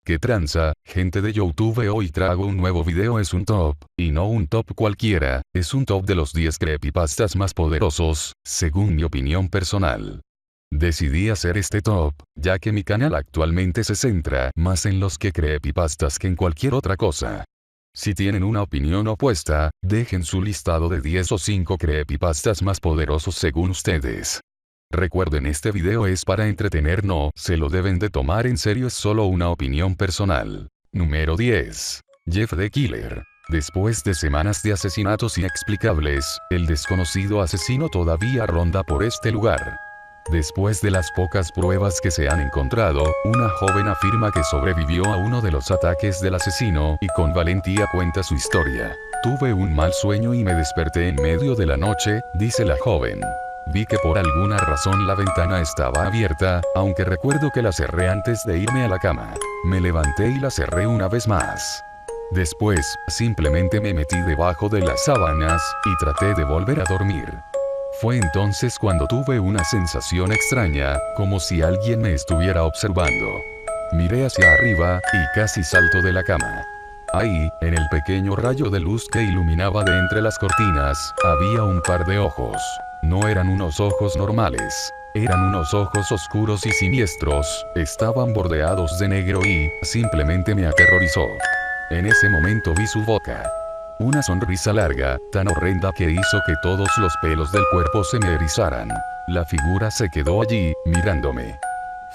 ¿Qué tranza, gente de YouTube? Hoy traigo un nuevo video. Es un top, y no un top cualquiera, es un top de los 10 creepypastas más poderosos, según mi opinión personal. Decidí hacer este top, ya que mi canal actualmente se centra más en los creepypastas que en cualquier otra cosa. Si tienen una opinión opuesta, dejen su listado de 10 o 5 creepypastas más poderosos según ustedes. Recuerden, este video es para entretener, no se lo deben de tomar en serio, es solo una opinión personal. Número 10. Jeff the Killer. Después de semanas de asesinatos inexplicables, el desconocido asesino todavía ronda por este lugar. Después de las pocas pruebas que se han encontrado, una joven afirma que sobrevivió a uno de los ataques del asesino y con valentía cuenta su historia. Tuve un mal sueño y me desperté en medio de la noche, dice la joven. Vi que por alguna razón la ventana estaba abierta, aunque recuerdo que la cerré antes de irme a la cama. Me levanté y la cerré una vez más. Después, simplemente me metí debajo de las sábanas y traté de volver a dormir. Fue entonces cuando tuve una sensación extraña, como si alguien me estuviera observando. Miré hacia arriba y casi salto de la cama. Ahí, en el pequeño rayo de luz que iluminaba de entre las cortinas, había un par de ojos. No eran unos ojos normales. Eran unos ojos oscuros y siniestros, estaban bordeados de negro y, simplemente me aterrorizó. En ese momento vi su boca. Una sonrisa larga, tan horrenda que hizo que todos los pelos del cuerpo se me erizaran. La figura se quedó allí, mirándome.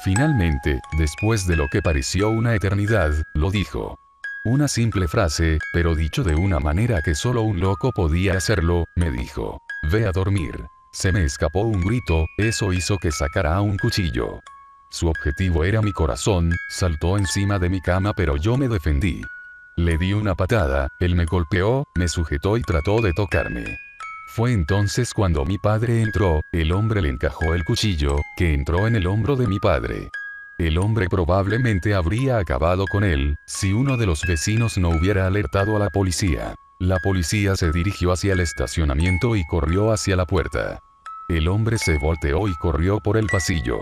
Finalmente, después de lo que pareció una eternidad, lo dijo. Una simple frase, pero dicho de una manera que solo un loco podía hacerlo, me dijo: ve a dormir. Se me escapó un grito, eso hizo que sacara un cuchillo. Su objetivo era mi corazón, saltó encima de mi cama pero yo me defendí. Le di una patada, él me golpeó, me sujetó y trató de tocarme. Fue entonces cuando mi padre entró, el hombre le encajó el cuchillo, que entró en el hombro de mi padre. El hombre probablemente habría acabado con él, si uno de los vecinos no hubiera alertado a la policía. La policía se dirigió hacia el estacionamiento y corrió hacia la puerta. El hombre se volteó y corrió por el pasillo.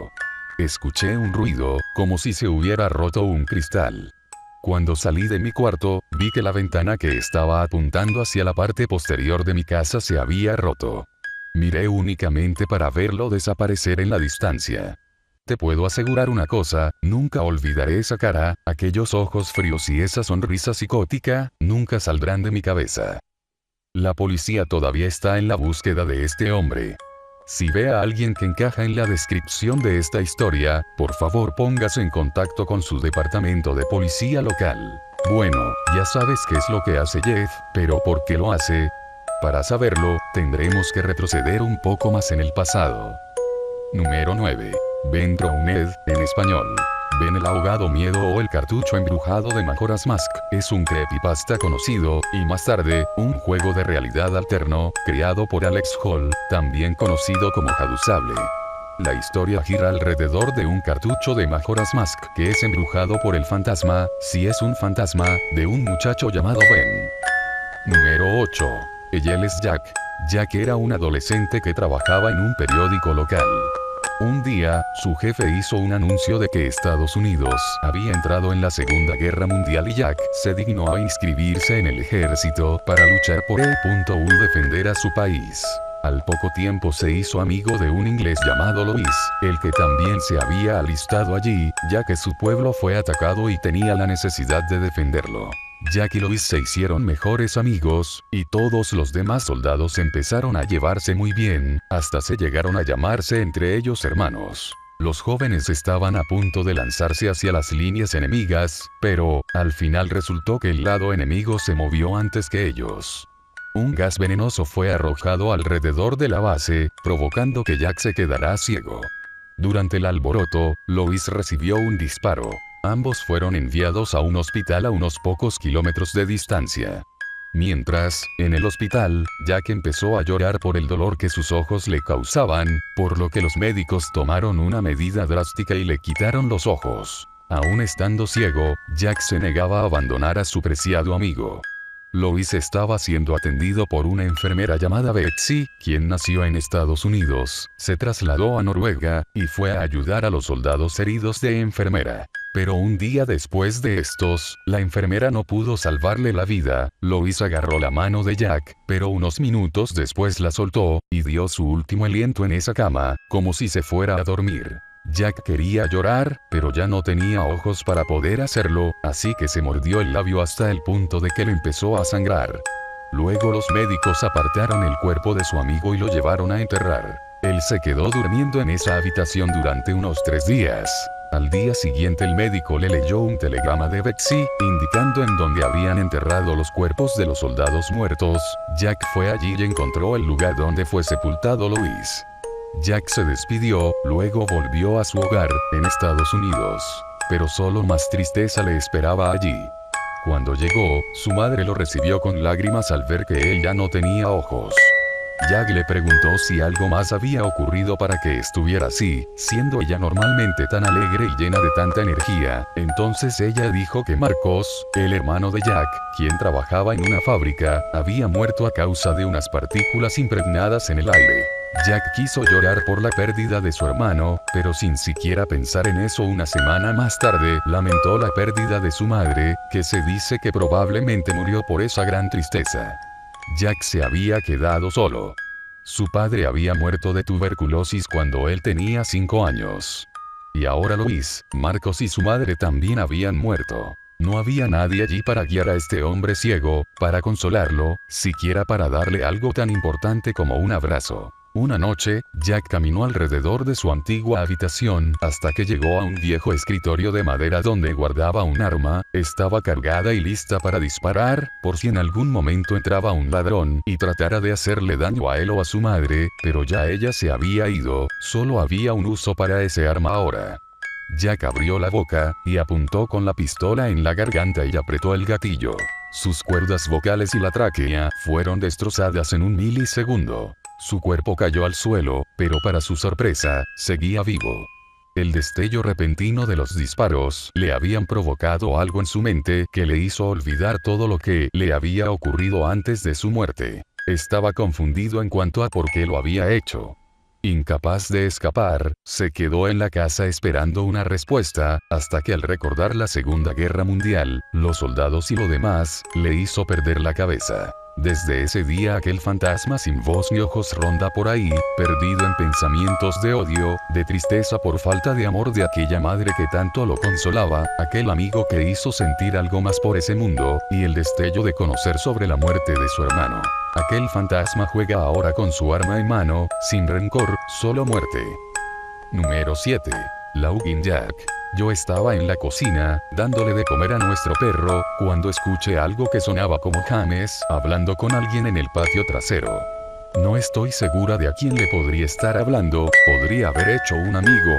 Escuché un ruido, como si se hubiera roto un cristal. Cuando salí de mi cuarto, vi que la ventana que estaba apuntando hacia la parte posterior de mi casa se había roto. Miré únicamente para verlo desaparecer en la distancia. Te puedo asegurar una cosa, nunca olvidaré esa cara, aquellos ojos fríos y esa sonrisa psicótica, nunca saldrán de mi cabeza. La policía todavía está en la búsqueda de este hombre. Si ve a alguien que encaja en la descripción de esta historia, por favor póngase en contacto con su departamento de policía local. Bueno, ya sabes qué es lo que hace Jeff, pero ¿por qué lo hace? Para saberlo, tendremos que retroceder un poco más en el pasado. Número 9. Ben Drowned, en español. Ben el ahogado miedo o el cartucho embrujado de Majora's Mask, es un creepypasta conocido, y más tarde, un juego de realidad alterno, creado por Alex Hall, también conocido como Hadusable. La historia gira alrededor de un cartucho de Majora's Mask que es embrujado por el fantasma, si es un fantasma, de un muchacho llamado Ben. Número 8. Ella es Jack. Jack era un adolescente que trabajaba en un periódico local. Un día, su jefe hizo un anuncio de que Estados Unidos había entrado en la Segunda Guerra Mundial y Jack se dignó a inscribirse en el ejército para luchar por defender a su país. Al poco tiempo se hizo amigo de un inglés llamado Louis, el que también se había alistado allí, ya que su pueblo fue atacado y tenía la necesidad de defenderlo. Jack y Louis se hicieron mejores amigos, y todos los demás soldados empezaron a llevarse muy bien, hasta se llegaron a llamarse entre ellos hermanos. Los jóvenes estaban a punto de lanzarse hacia las líneas enemigas, pero, al final resultó que el lado enemigo se movió antes que ellos. Un gas venenoso fue arrojado alrededor de la base, provocando que Jack se quedara ciego. Durante el alboroto, Louis recibió un disparo. Ambos fueron enviados a un hospital a unos pocos kilómetros de distancia. Mientras, en el hospital, Jack empezó a llorar por el dolor que sus ojos le causaban, por lo que los médicos tomaron una medida drástica y le quitaron los ojos. Aún estando ciego, Jack se negaba a abandonar a su preciado amigo. Louis estaba siendo atendido por una enfermera llamada Betsy, quien nació en Estados Unidos, se trasladó a Noruega, y fue a ayudar a los soldados heridos de enfermera. Pero un día después de estos, la enfermera no pudo salvarle la vida. Lois agarró la mano de Jack, pero unos minutos después la soltó, y dio su último aliento en esa cama, como si se fuera a dormir. Jack quería llorar, pero ya no tenía ojos para poder hacerlo, así que se mordió el labio hasta el punto de que le empezó a sangrar. Luego los médicos apartaron el cuerpo de su amigo y lo llevaron a enterrar. Él se quedó durmiendo en esa habitación durante unos 3 días. Al día siguiente el médico le leyó un telegrama de Betsy, indicando en dónde habían enterrado los cuerpos de los soldados muertos. Jack fue allí y encontró el lugar donde fue sepultado Lois. Jack se despidió, luego volvió a su hogar, en Estados Unidos. Pero solo más tristeza le esperaba allí. Cuando llegó, su madre lo recibió con lágrimas al ver que él ya no tenía ojos. Jack le preguntó si algo más había ocurrido para que estuviera así, siendo ella normalmente tan alegre y llena de tanta energía. Entonces ella dijo que Marcos, el hermano de Jack, quien trabajaba en una fábrica, había muerto a causa de unas partículas impregnadas en el aire. Jack quiso llorar por la pérdida de su hermano, pero sin siquiera pensar en eso una semana más tarde, lamentó la pérdida de su madre, que se dice que probablemente murió por esa gran tristeza. Jack se había quedado solo. Su padre había muerto de tuberculosis cuando él tenía 5 años. Y ahora Lois, Marcos y su madre también habían muerto. No había nadie allí para guiar a este hombre ciego, para consolarlo, siquiera para darle algo tan importante como un abrazo. Una noche, Jack caminó alrededor de su antigua habitación hasta que llegó a un viejo escritorio de madera donde guardaba un arma. Estaba cargada y lista para disparar, por si en algún momento entraba un ladrón y tratara de hacerle daño a él o a su madre, pero ya ella se había ido, solo había un uso para ese arma ahora. Jack abrió la boca, y apuntó con la pistola en la garganta y apretó el gatillo. Sus cuerdas vocales y la tráquea fueron destrozadas en un milisegundo. Su cuerpo cayó al suelo, pero para su sorpresa, seguía vivo. El destello repentino de los disparos le habían provocado algo en su mente que le hizo olvidar todo lo que le había ocurrido antes de su muerte. Estaba confundido en cuanto a por qué lo había hecho. Incapaz de escapar, se quedó en la casa esperando una respuesta, hasta que al recordar la Segunda Guerra Mundial, los soldados y lo demás, le hizo perder la cabeza. Desde ese día aquel fantasma sin voz ni ojos ronda por ahí, perdido en pensamientos de odio, de tristeza por falta de amor de aquella madre que tanto lo consolaba, aquel amigo que hizo sentir algo más por ese mundo, y el destello de conocer sobre la muerte de su hermano. Aquel fantasma juega ahora con su arma en mano, sin rencor, solo muerte. Número 7. Laugin Jack. Yo estaba en la cocina, dándole de comer a nuestro perro, cuando escuché algo que sonaba como James hablando con alguien en el patio trasero. No estoy segura de a quién le podría estar hablando, podría haber hecho un amigo.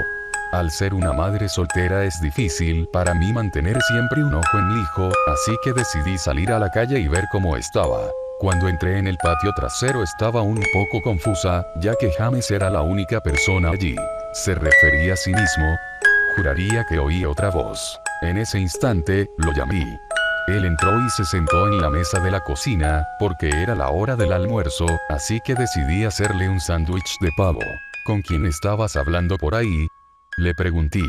Al ser una madre soltera es difícil para mí mantener siempre un ojo en mi hijo, así que decidí salir a la calle y ver cómo estaba. Cuando entré en el patio trasero estaba un poco confusa, ya que James era la única persona allí. ¿Se refería a sí mismo? Juraría que oí otra voz. En ese instante, lo llamé. Él entró y se sentó en la mesa de la cocina, porque era la hora del almuerzo, así que decidí hacerle un sándwich de pavo. ¿Con quién estabas hablando por ahí?, le pregunté.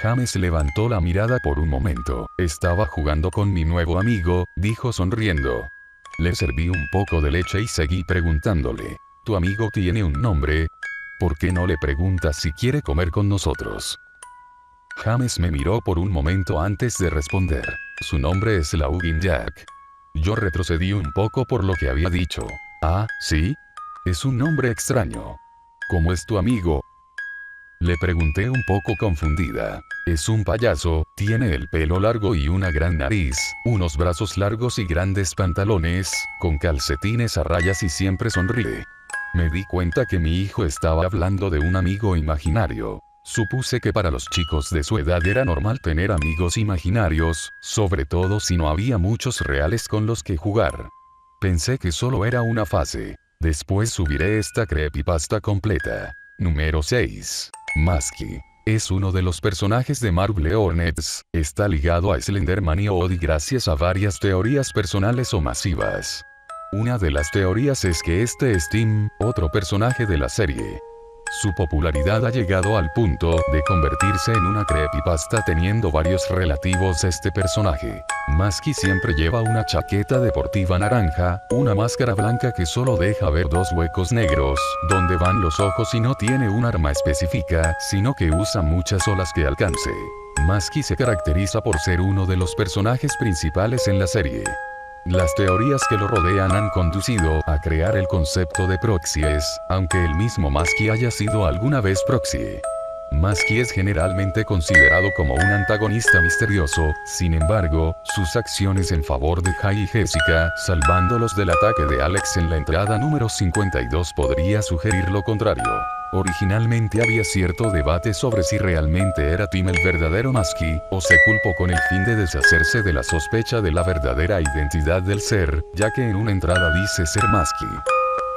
James levantó la mirada por un momento. Estaba jugando con mi nuevo amigo, dijo sonriendo. Le serví un poco de leche y seguí preguntándole. ¿Tu amigo tiene un nombre? ¿Por qué no le preguntas si quiere comer con nosotros? James me miró por un momento antes de responder. Su nombre es Laugin Jack. Yo retrocedí un poco por lo que había dicho. Ah, ¿sí? Es un nombre extraño. ¿Cómo es tu amigo?, le pregunté un poco confundida. Es un payaso, tiene el pelo largo y una gran nariz, unos brazos largos y grandes pantalones, con calcetines a rayas y siempre sonríe. Me di cuenta que mi hijo estaba hablando de un amigo imaginario. Supuse que para los chicos de su edad era normal tener amigos imaginarios, sobre todo si no había muchos reales con los que jugar. Pensé que solo era una fase. Después subiré esta creepypasta completa. Número 6. Masky. Es uno de los personajes de Marvel Hornets, está ligado a Slenderman y Odie gracias a varias teorías personales o masivas. Una de las teorías es que este es Tim, otro personaje de la serie. Su popularidad ha llegado al punto de convertirse en una creepypasta teniendo varios relativos a este personaje. Masky siempre lleva una chaqueta deportiva naranja, una máscara blanca que solo deja ver dos huecos negros, donde van los ojos y no tiene un arma específica, sino que usa muchas olas que alcance. Masky se caracteriza por ser uno de los personajes principales en la serie. Las teorías que lo rodean han conducido a crear el concepto de proxies, aunque el mismo Masky haya sido alguna vez proxy. Masky es generalmente considerado como un antagonista misterioso, sin embargo, sus acciones en favor de Jay y Jessica, salvándolos del ataque de Alex en la entrada número 52 podría sugerir lo contrario. Originalmente había cierto debate sobre si realmente era Tim el verdadero Masky, o se culpó con el fin de deshacerse de la sospecha de la verdadera identidad del ser, ya que en una entrada dice ser Masky.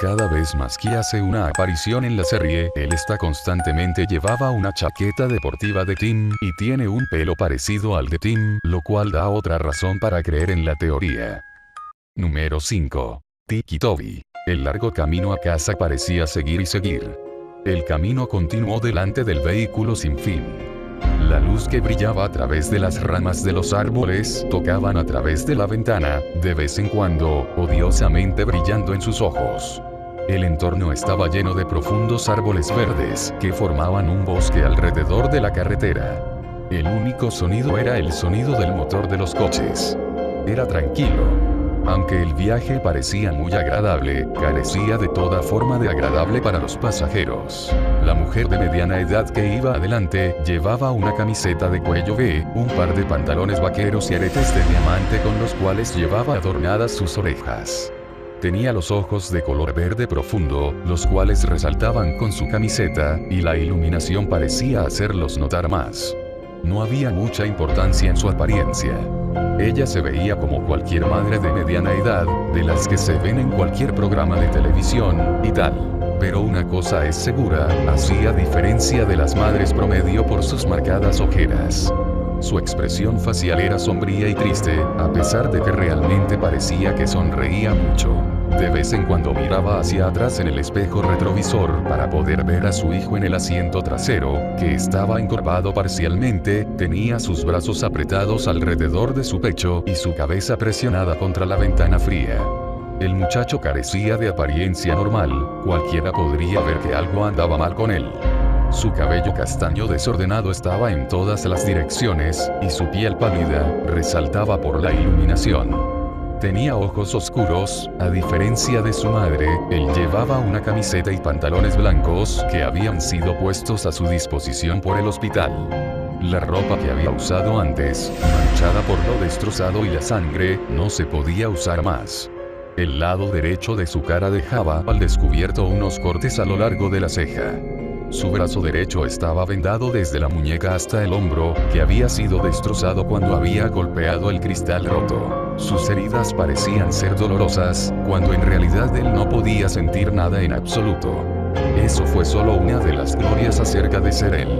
Cada vez Masky hace una aparición en la serie, él está constantemente llevaba una chaqueta deportiva de Tim, y tiene un pelo parecido al de Tim, lo cual da otra razón para creer en la teoría. Número 5. Tic y Toby. El largo camino a casa parecía seguir y seguir. El camino continuó delante del vehículo sin fin. La luz que brillaba a través de las ramas de los árboles tocaban a través de la ventana, de vez en cuando, odiosamente brillando en sus ojos. El entorno estaba lleno de profundos árboles verdes, que formaban un bosque alrededor de la carretera. El único sonido era el sonido del motor de los coches. Era tranquilo. Aunque el viaje parecía muy agradable, carecía de toda forma de agradable para los pasajeros. La mujer de mediana edad que iba adelante, llevaba una camiseta de cuello V, un par de pantalones vaqueros y aretes de diamante con los cuales llevaba adornadas sus orejas. Tenía los ojos de color verde profundo, los cuales resaltaban con su camiseta, y la iluminación parecía hacerlos notar más. No había mucha importancia en su apariencia. Ella se veía como cualquier madre de mediana edad, de las que se ven en cualquier programa de televisión, y tal. Pero una cosa es segura, hacía diferencia de las madres promedio por sus marcadas ojeras. Su expresión facial era sombría y triste, a pesar de que realmente parecía que sonreía mucho. De vez en cuando miraba hacia atrás en el espejo retrovisor para poder ver a su hijo en el asiento trasero, que estaba encorvado parcialmente, tenía sus brazos apretados alrededor de su pecho y su cabeza presionada contra la ventana fría. El muchacho carecía de apariencia normal, cualquiera podría ver que algo andaba mal con él. Su cabello castaño desordenado estaba en todas las direcciones, y su piel pálida resaltaba por la iluminación. Tenía ojos oscuros, a diferencia de su madre, él llevaba una camiseta y pantalones blancos que habían sido puestos a su disposición por el hospital. La ropa que había usado antes, manchada por lo destrozado y la sangre, no se podía usar más. El lado derecho de su cara dejaba al descubierto unos cortes a lo largo de la ceja. Su brazo derecho estaba vendado desde la muñeca hasta el hombro, que había sido destrozado cuando había golpeado el cristal roto. Sus heridas parecían ser dolorosas, cuando en realidad él no podía sentir nada en absoluto. Eso fue solo una de las glorias acerca de ser él.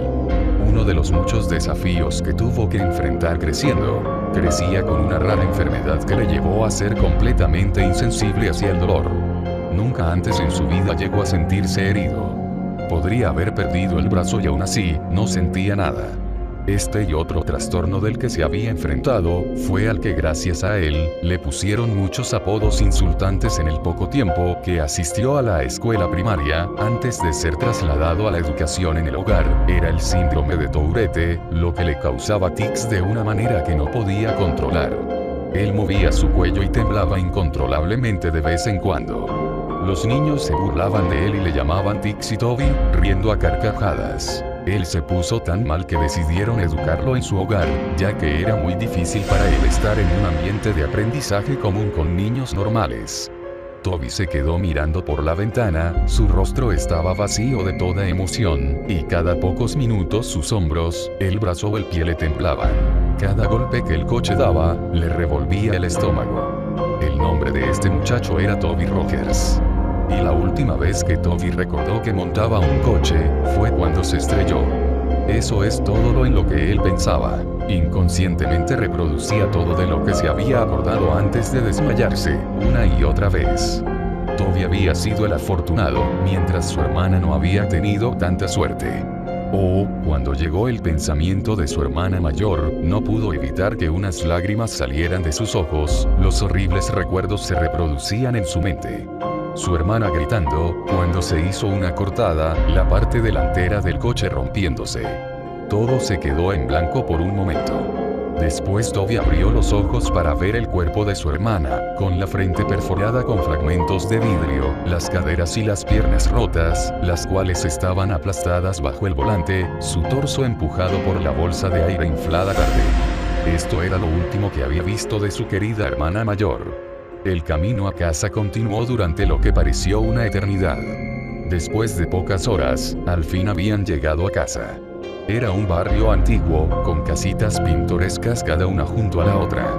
Uno de los muchos desafíos que tuvo que enfrentar creciendo. Crecía con una rara enfermedad que le llevó a ser completamente insensible hacia el dolor. Nunca antes en su vida llegó a sentirse herido. Podría haber perdido el brazo y aún así, no sentía nada. Este y otro trastorno del que se había enfrentado, fue al que gracias a él, le pusieron muchos apodos insultantes en el poco tiempo que asistió a la escuela primaria, antes de ser trasladado a la educación en el hogar. Era el síndrome de Tourette, lo que le causaba tics de una manera que no podía controlar. Él movía su cuello y temblaba incontrolablemente de vez en cuando. Los niños se burlaban de él y le llamaban Tixi Toby, riendo a carcajadas. Él se puso tan mal que decidieron educarlo en su hogar, ya que era muy difícil para él estar en un ambiente de aprendizaje común con niños normales. Toby se quedó mirando por la ventana, su rostro estaba vacío de toda emoción, y cada pocos minutos sus hombros, el brazo o el pie le temblaban. Cada golpe que el coche daba, le revolvía el estómago. El nombre de este muchacho era Toby Rogers. Y la última vez que Toby recordó que montaba un coche, fue cuando se estrelló. Eso es todo lo en lo que él pensaba. Inconscientemente reproducía todo de lo que se había acordado antes de desmayarse, una y otra vez. Toby había sido el afortunado, mientras su hermana no había tenido tanta suerte. Cuando llegó el pensamiento de su hermana mayor, no pudo evitar que unas lágrimas salieran de sus ojos, los horribles recuerdos se reproducían en su mente. Su hermana gritando, cuando se hizo una cortada, la parte delantera del coche rompiéndose. Todo se quedó en blanco por un momento. Después Toby abrió los ojos para ver el cuerpo de su hermana, con la frente perforada con fragmentos de vidrio, las caderas y las piernas rotas, las cuales estaban aplastadas bajo el volante, su torso empujado por la bolsa de aire inflada tarde. Esto era lo último que había visto de su querida hermana mayor. El camino a casa continuó durante lo que pareció una eternidad. Después de pocas horas, al fin habían llegado a casa. Era un barrio antiguo, con casitas pintorescas cada una junto a la otra.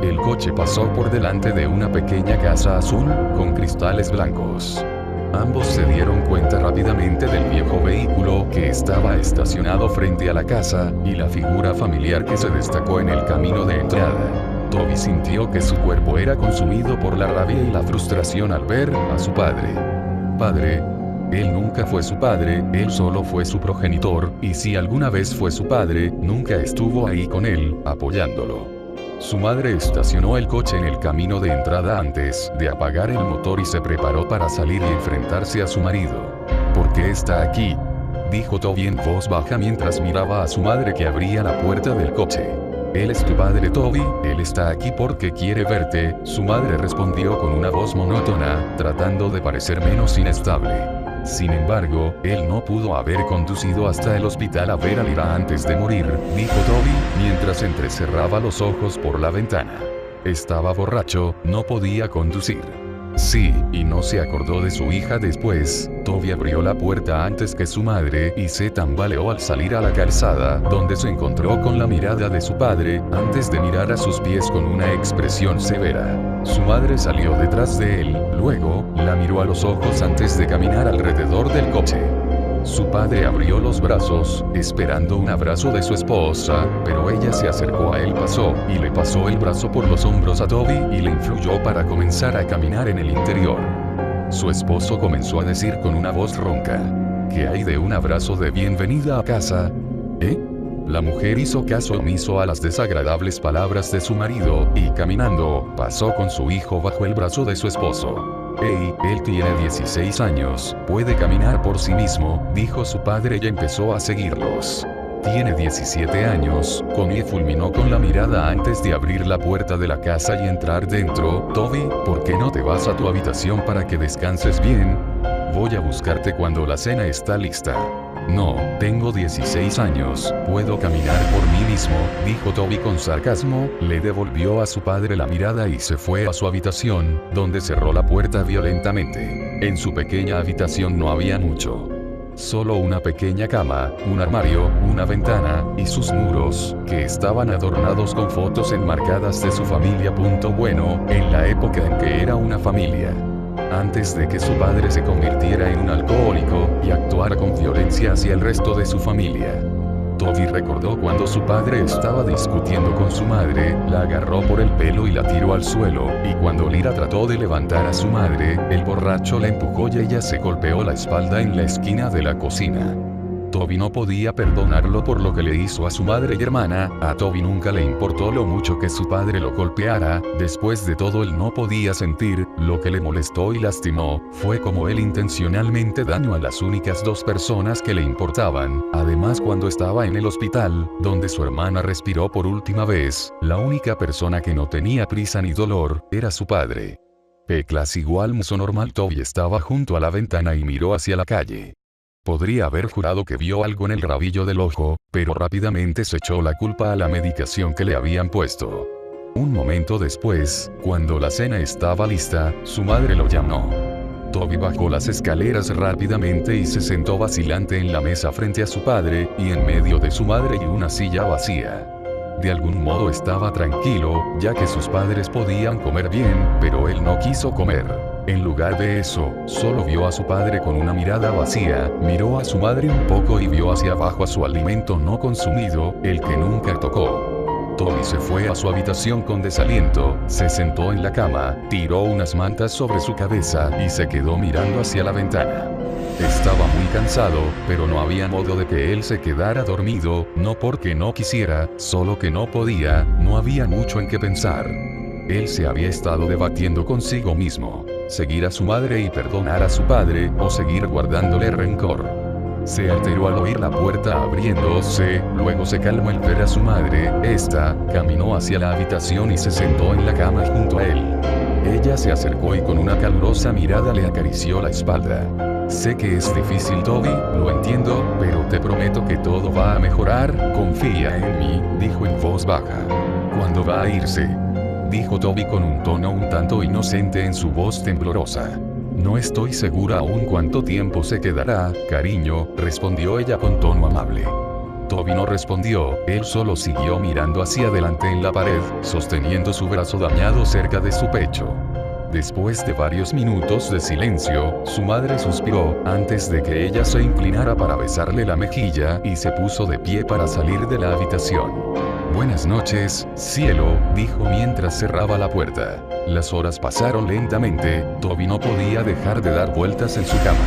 El coche pasó por delante de una pequeña casa azul, con cristales blancos. Ambos se dieron cuenta rápidamente del viejo vehículo que estaba estacionado frente a la casa, y la figura familiar que se destacó en el camino de entrada. Toby sintió que su cuerpo era consumido por la rabia y la frustración al ver a su padre. Él nunca fue su padre, él solo fue su progenitor, y si alguna vez fue su padre, nunca estuvo ahí con él, apoyándolo. Su madre estacionó el coche en el camino de entrada antes de apagar el motor y se preparó para salir y enfrentarse a su marido. ¿Por qué está aquí?, dijo Toby en voz baja mientras miraba a su madre que abría la puerta del coche. Él es tu padre, Toby, él está aquí porque quiere verte, su madre respondió con una voz monótona, tratando de parecer menos inestable. Sin embargo, él no pudo haber conducido hasta el hospital a ver a Lyra antes de morir, dijo Toby, mientras entrecerraba los ojos por la ventana. Estaba borracho, no podía conducir. Sí, y no se acordó de su hija después. Toby abrió la puerta antes que su madre y se tambaleó al salir a la calzada, donde se encontró con la mirada de su padre, antes de mirar a sus pies con una expresión severa. Su madre salió detrás de él, luego, la miró a los ojos antes de caminar alrededor del coche. Su padre abrió los brazos, esperando un abrazo de su esposa, pero ella se acercó a él, y le pasó el brazo por los hombros a Toby y le influyó para comenzar a caminar en el interior. Su esposo comenzó a decir con una voz ronca: ¿qué hay de un abrazo de bienvenida a casa? La mujer hizo caso omiso a las desagradables palabras de su marido, y caminando, pasó con su hijo bajo el brazo de su esposo. Él tiene 16 años, puede caminar por sí mismo, dijo su padre y empezó a seguirlos. Tiene 17 años, Connie fulminó con la mirada antes de abrir la puerta de la casa y entrar dentro. Toby, ¿por qué no te vas a tu habitación para que descanses bien? Voy a buscarte cuando la cena está lista. No, tengo 16 años, puedo caminar por mí mismo, dijo Toby con sarcasmo, le devolvió a su padre la mirada y se fue a su habitación, donde cerró la puerta violentamente. En su pequeña habitación no había mucho. Solo una pequeña cama, un armario, una ventana, y sus muros, que estaban adornados con fotos enmarcadas de su familia. Bueno, en la época en que era una familia. Antes de que su padre se convirtiera en un alcohólico y actuara con violencia hacia el resto de su familia. Toby recordó cuando su padre estaba discutiendo con su madre, la agarró por el pelo y la tiró al suelo, y cuando Lyra trató de levantar a su madre, el borracho la empujó y ella se golpeó la espalda en la esquina de la cocina. Toby no podía perdonarlo por lo que le hizo a su madre y hermana. A Toby nunca le importó lo mucho que su padre lo golpeara. Después de todo, él no podía sentir. Lo que le molestó y lastimó fue como él intencionalmente dañó a las únicas dos personas que le importaban. Además, cuando estaba en el hospital, donde su hermana respiró por última vez, la única persona que no tenía prisa ni dolor era su padre. Clase igual muso normal. Toby estaba junto a la ventana y miró hacia la calle. Podría haber jurado que vio algo en el rabillo del ojo, pero rápidamente se echó la culpa a la medicación que le habían puesto. Un momento después, cuando la cena estaba lista, su madre lo llamó. Toby bajó las escaleras rápidamente y se sentó vacilante en la mesa frente a su padre, y en medio de su madre y una silla vacía. De algún modo estaba tranquilo, ya que sus padres podían comer bien, pero él no quiso comer. En lugar de eso, solo vio a su padre con una mirada vacía, miró a su madre un poco y vio hacia abajo a su alimento no consumido, el que nunca tocó. Toby se fue a su habitación con desaliento, se sentó en la cama, tiró unas mantas sobre su cabeza y se quedó mirando hacia la ventana. Estaba muy cansado, pero no había modo de que él se quedara dormido, no porque no quisiera, solo que no podía, no había mucho en qué pensar. Él se había estado debatiendo consigo mismo, seguir a su madre y perdonar a su padre, o seguir guardándole rencor. Se alteró al oír la puerta abriéndose, luego se calmó al ver a su madre. Esta caminó hacia la habitación y se sentó en la cama junto a él. Ella se acercó y con una calurosa mirada le acarició la espalda. Sé que es difícil, Toby, lo entiendo, pero te prometo que todo va a mejorar, confía en mí, dijo en voz baja. ¿Cuándo va a irse?, dijo Toby con un tono un tanto inocente en su voz temblorosa. No estoy segura aún cuánto tiempo se quedará, cariño, respondió ella con tono amable. Toby no respondió, él solo siguió mirando hacia adelante en la pared, sosteniendo su brazo dañado cerca de su pecho. Después de varios minutos de silencio, su madre suspiró, antes de que ella se inclinara para besarle la mejilla, y se puso de pie para salir de la habitación. Buenas noches, cielo, dijo mientras cerraba la puerta. Las horas pasaron lentamente, Toby no podía dejar de dar vueltas en su cama.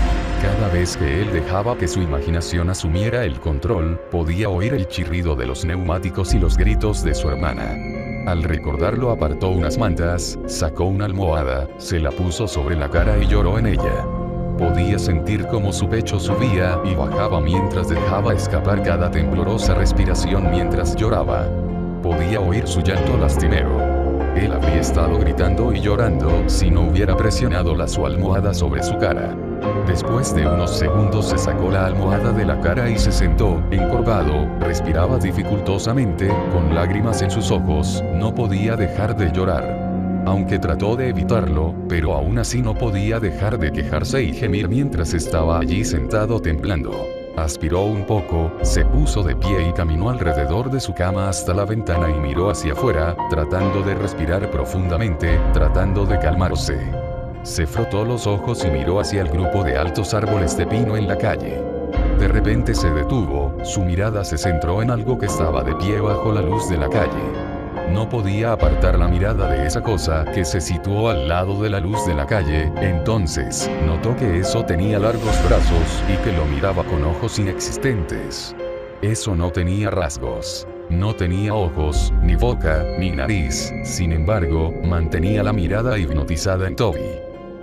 Cada vez que él dejaba que su imaginación asumiera el control, podía oír el chirrido de los neumáticos y los gritos de su hermana. Al recordarlo apartó unas mantas, sacó una almohada, se la puso sobre la cara y lloró en ella. Podía sentir cómo su pecho subía y bajaba mientras dejaba escapar cada temblorosa respiración mientras lloraba. Podía oír su llanto lastimero. Él habría estado gritando y llorando si no hubiera presionado su almohada sobre su cara. Después de unos segundos se sacó la almohada de la cara y se sentó, encorvado, respiraba dificultosamente, con lágrimas en sus ojos, no podía dejar de llorar. Aunque trató de evitarlo, pero aún así no podía dejar de quejarse y gemir mientras estaba allí sentado temblando. Aspiró un poco, se puso de pie y caminó alrededor de su cama hasta la ventana y miró hacia afuera, tratando de respirar profundamente, tratando de calmarse. Se frotó los ojos y miró hacia el grupo de altos árboles de pino en la calle. De repente se detuvo, su mirada se centró en algo que estaba de pie bajo la luz de la calle. No podía apartar la mirada de esa cosa que se situó al lado de la luz de la calle, entonces, notó que eso tenía largos brazos y que lo miraba con ojos inexistentes. Eso no tenía rasgos. No tenía ojos, ni boca, ni nariz, sin embargo, mantenía la mirada hipnotizada en Toby.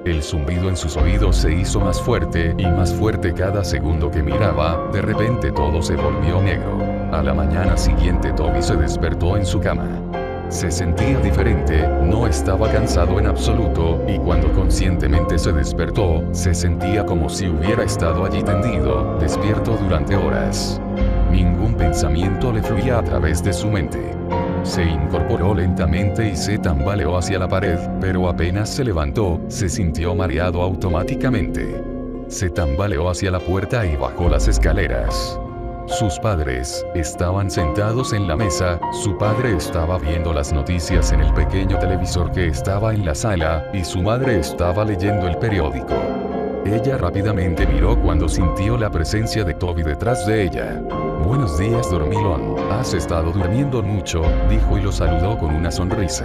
El zumbido en sus oídos se hizo más fuerte y más fuerte cada segundo que miraba, de repente todo se volvió negro. A la mañana siguiente Toby se despertó en su cama. Se sentía diferente, no estaba cansado en absoluto, y cuando conscientemente se despertó, se sentía como si hubiera estado allí tendido, despierto durante horas. Ningún pensamiento le fluía a través de su mente. Se incorporó lentamente y se tambaleó hacia la pared, pero apenas se levantó, se sintió mareado automáticamente. Se tambaleó hacia la puerta y bajó las escaleras. Sus padres estaban sentados en la mesa, su padre estaba viendo las noticias en el pequeño televisor que estaba en la sala, y su madre estaba leyendo el periódico. Ella rápidamente miró cuando sintió la presencia de Toby detrás de ella. Buenos días, dormilón, has estado durmiendo mucho, dijo y lo saludó con una sonrisa.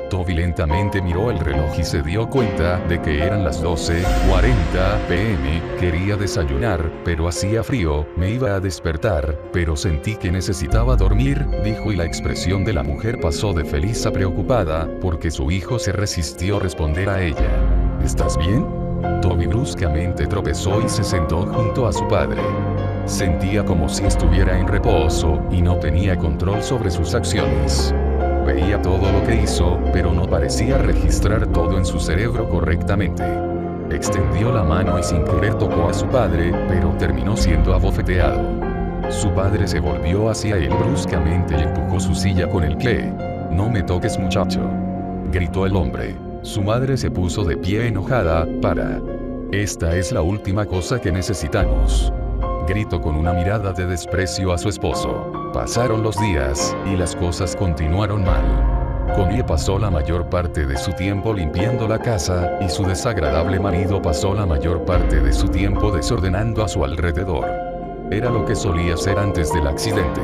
Toby lentamente miró el reloj y se dio cuenta de que eran las 12:40 p.m, quería desayunar, pero hacía frío, me iba a despertar, pero sentí que necesitaba dormir, dijo y la expresión de la mujer pasó de feliz a preocupada, porque su hijo se resistió a responder a ella. ¿Estás bien? Toby bruscamente tropezó y se sentó junto a su padre. Sentía como si estuviera en reposo, y no tenía control sobre sus acciones. Veía todo lo que hizo, pero no parecía registrar todo en su cerebro correctamente. Extendió la mano y sin querer tocó a su padre, pero terminó siendo abofeteado. Su padre se volvió hacia él bruscamente y empujó su silla con el pie. «No me toques, muchacho», gritó el hombre. Su madre se puso de pie enojada. «Esta es la última cosa que necesitamos», gritó con una mirada de desprecio a su esposo. Pasaron los días, y las cosas continuaron mal. Connie pasó la mayor parte de su tiempo limpiando la casa, y su desagradable marido pasó la mayor parte de su tiempo desordenando a su alrededor. Era lo que solía hacer antes del accidente.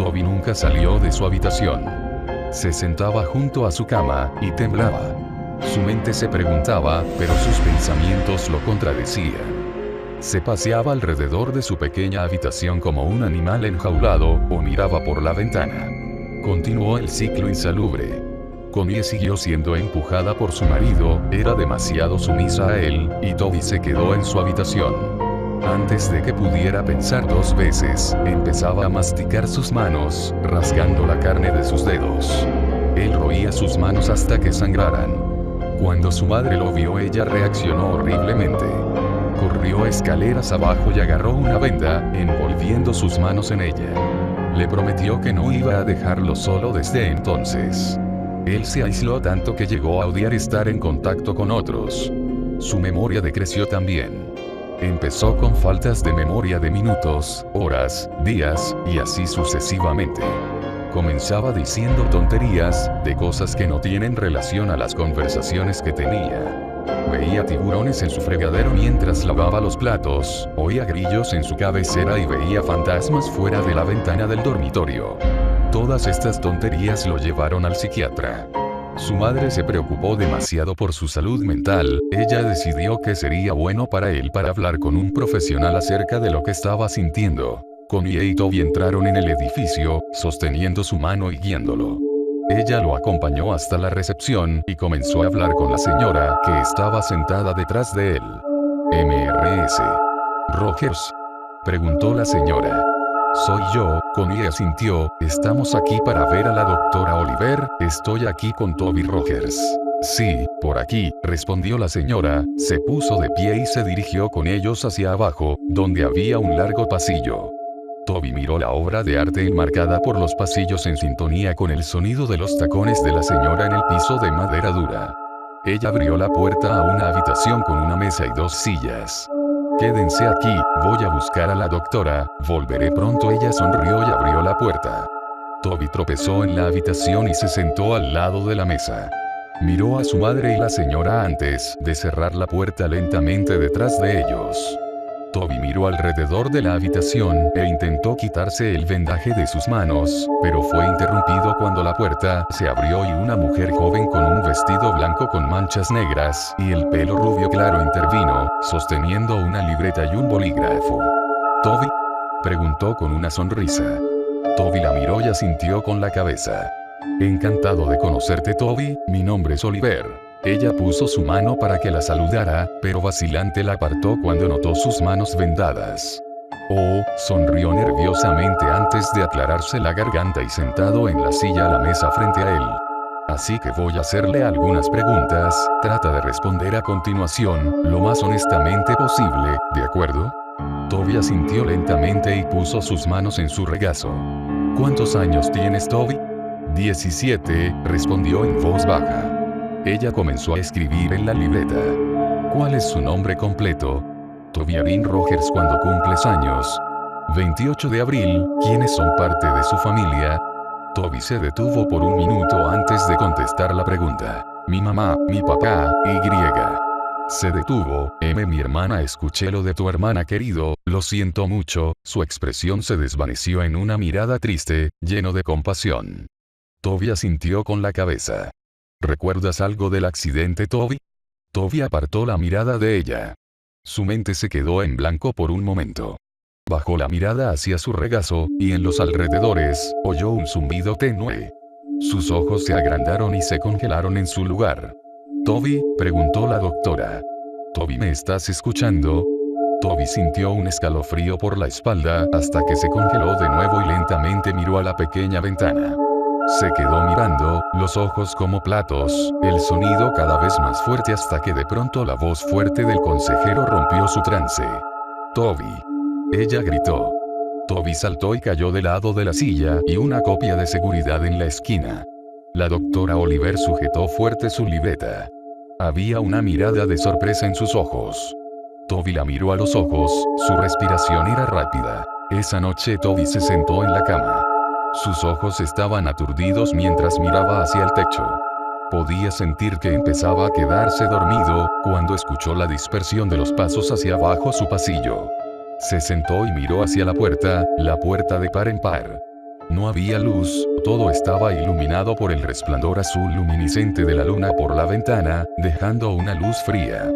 Toby nunca salió de su habitación. Se sentaba junto a su cama, y temblaba. Su mente se preguntaba, pero sus pensamientos lo contradecían. Se paseaba alrededor de su pequeña habitación como un animal enjaulado, o miraba por la ventana. Continuó el ciclo insalubre. Connie siguió siendo empujada por su marido, era demasiado sumisa a él, y Toby se quedó en su habitación. Antes de que pudiera pensar dos veces, empezaba a masticar sus manos, rasgando la carne de sus dedos. Él roía sus manos hasta que sangraran. Cuando su madre lo vio, ella reaccionó horriblemente. Corrió escaleras abajo y agarró una venda, envolviendo sus manos en ella. Le prometió que no iba a dejarlo solo desde entonces. Él se aisló tanto que llegó a odiar estar en contacto con otros. Su memoria decreció también. Empezó con faltas de memoria de minutos, horas, días, y así sucesivamente. Comenzaba diciendo tonterías, de cosas que no tienen relación a las conversaciones que tenía. Veía tiburones en su fregadero mientras lavaba los platos, oía grillos en su cabecera y veía fantasmas fuera de la ventana del dormitorio. Todas estas tonterías lo llevaron al psiquiatra. Su madre se preocupó demasiado por su salud mental, ella decidió que sería bueno para él para hablar con un profesional acerca de lo que estaba sintiendo. Connie y Toby entraron en el edificio, sosteniendo su mano y guiándolo. Ella lo acompañó hasta la recepción y comenzó a hablar con la señora, que estaba sentada detrás de él. ¿Mrs. Rogers?, preguntó la señora. Soy yo, Connie asintió, estamos aquí para ver a la doctora Oliver, estoy aquí con Toby Rogers. Sí, por aquí, respondió la señora, se puso de pie y se dirigió con ellos hacia abajo, donde había un largo pasillo. Toby miró la obra de arte enmarcada por los pasillos en sintonía con el sonido de los tacones de la señora en el piso de madera dura. Ella abrió la puerta a una habitación con una mesa y dos sillas. Quédense aquí, voy a buscar a la doctora, volveré pronto. Ella sonrió y abrió la puerta. Toby tropezó en la habitación y se sentó al lado de la mesa. Miró a su madre y la señora antes de cerrar la puerta lentamente detrás de ellos. Toby miró alrededor de la habitación e intentó quitarse el vendaje de sus manos, pero fue interrumpido cuando la puerta se abrió y una mujer joven con un vestido blanco con manchas negras y el pelo rubio claro intervino, sosteniendo una libreta y un bolígrafo. ¿Toby?, preguntó con una sonrisa. Toby la miró y asintió con la cabeza. Encantado de conocerte, Toby, mi nombre es Oliver. Ella puso su mano para que la saludara, pero vacilante la apartó cuando notó sus manos vendadas. Oh, sonrió nerviosamente antes de aclararse la garganta y sentado en la silla a la mesa frente a él. Así que voy a hacerle algunas preguntas, trata de responder a continuación, lo más honestamente posible, ¿de acuerdo? Toby asintió lentamente y puso sus manos en su regazo. ¿Cuántos años tienes, Toby? 17, respondió en voz baja. Ella comenzó a escribir en la libreta. ¿Cuál es su nombre completo? Toby Arin Rogers. ¿Cuándo cumples años? 28 de abril. ¿Quiénes son parte de su familia? Toby se detuvo por un minuto antes de contestar la pregunta. Mi mamá, mi papá, Y. Se detuvo. Mi hermana, escuché lo de tu hermana, querido, lo siento mucho. Su expresión se desvaneció en una mirada triste, lleno de compasión. Toby asintió con la cabeza. ¿Recuerdas algo del accidente, Toby? Toby apartó la mirada de ella. Su mente se quedó en blanco por un momento. Bajó la mirada hacia su regazo, y en los alrededores, oyó un zumbido tenue. Sus ojos se agrandaron y se congelaron en su lugar. ¿Toby?, preguntó la doctora. ¿Toby, me estás escuchando? Toby sintió un escalofrío por la espalda, hasta que se congeló de nuevo y lentamente miró a la pequeña ventana. Se quedó mirando, los ojos como platos, el sonido cada vez más fuerte hasta que de pronto la voz fuerte del consejero rompió su trance. «Toby», ella gritó. Toby saltó y cayó del lado de la silla y una copia de seguridad en la esquina. La doctora Oliver sujetó fuerte su libreta. Había una mirada de sorpresa en sus ojos. Toby la miró a los ojos, su respiración era rápida. Esa noche Toby se sentó en la cama. Sus ojos estaban aturdidos mientras miraba hacia el techo. Podía sentir que empezaba a quedarse dormido, cuando escuchó la dispersión de los pasos hacia abajo su pasillo. Se sentó y miró hacia la puerta de par en par. No había luz, todo estaba iluminado por el resplandor azul luminiscente de la luna por la ventana, dejando una luz fría.